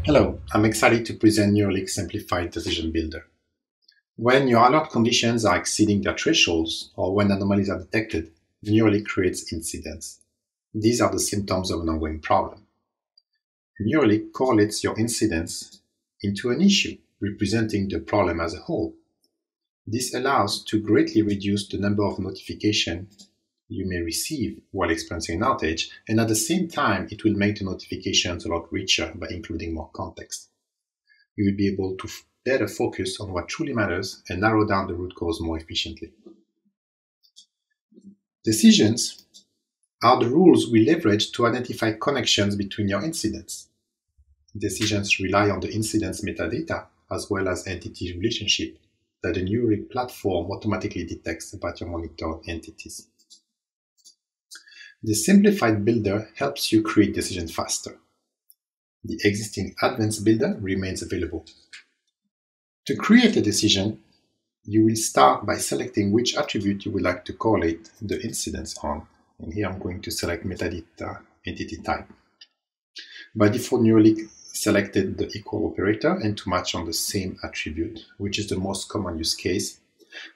Hello, I'm excited to present Relic Simplified Decision Builder. When your alert conditions are exceeding their thresholds or when anomalies are detected, Relic creates incidents. These are the symptoms of an ongoing problem. Relic correlates your incidents into an issue, representing the problem as a whole. This allows to greatly reduce the number of notifications you may receive while experiencing an outage, and at the same time, it will make the notifications a lot richer by including more context. You will be able to better focus on what truly matters and narrow down the root cause more efficiently. Decisions are the rules we leverage to identify connections between your incidents. Decisions rely on the incident's metadata as well as entity relationship that the new Relic platform automatically detects about your monitored entities. The Simplified Builder helps you create decisions faster. The existing Advanced Builder remains available. To create a decision, you will start by selecting which attribute you would like to correlate the incidents on. And here I'm going to select metadata entity type. By default, New Relic selected the equal operator and to match on the same attribute, which is the most common use case.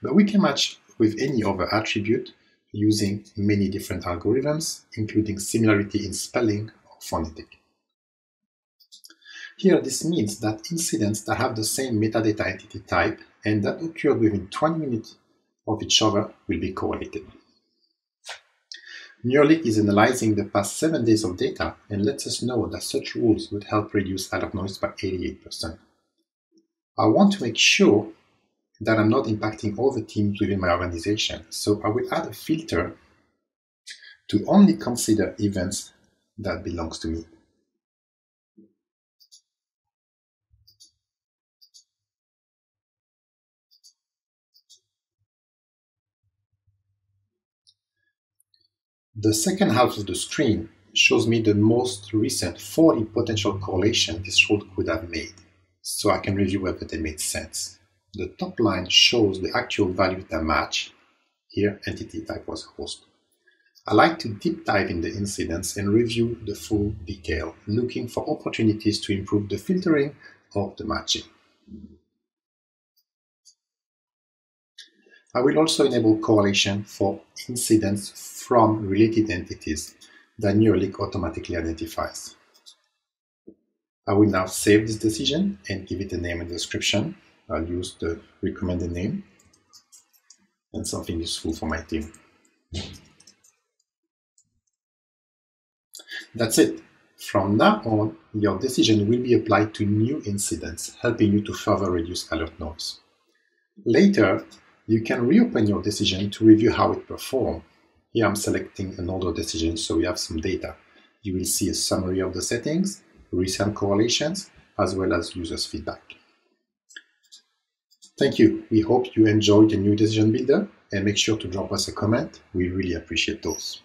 But we can match with any other attribute using many different algorithms, including similarity in spelling or phonetic. Here, this means that incidents that have the same metadata entity type and that occurred within 20 minutes of each other will be correlated. New Relic is analyzing the past 7 days of data and lets us know that such rules would help reduce alert noise by 88%. I want to make sure that I'm not impacting all the teams within my organization, so I will add a filter to only consider events that belongs to me. The second half of the screen shows me the most recent 40 potential correlations this rule could have made, so I can review whether they made sense. The top line shows the actual value that match. Here, entity type was host. I like to deep dive in the incidents and review the full detail, looking for opportunities to improve the filtering or the matching. I will also enable correlation for incidents from related entities that New Relic automatically identifies. I will now save this decision and give it a name and description. I'll use the recommended name and something useful for my team. That's it. From now on, your decision will be applied to new incidents, helping you to further reduce alert noise. Later, you can reopen your decision to review how it performed. Here I'm selecting an older decision so we have some data. You will see a summary of the settings, recent correlations, as well as users' feedback. Thank you. We hope you enjoyed the new decision builder and make sure to drop us a comment. We really appreciate those.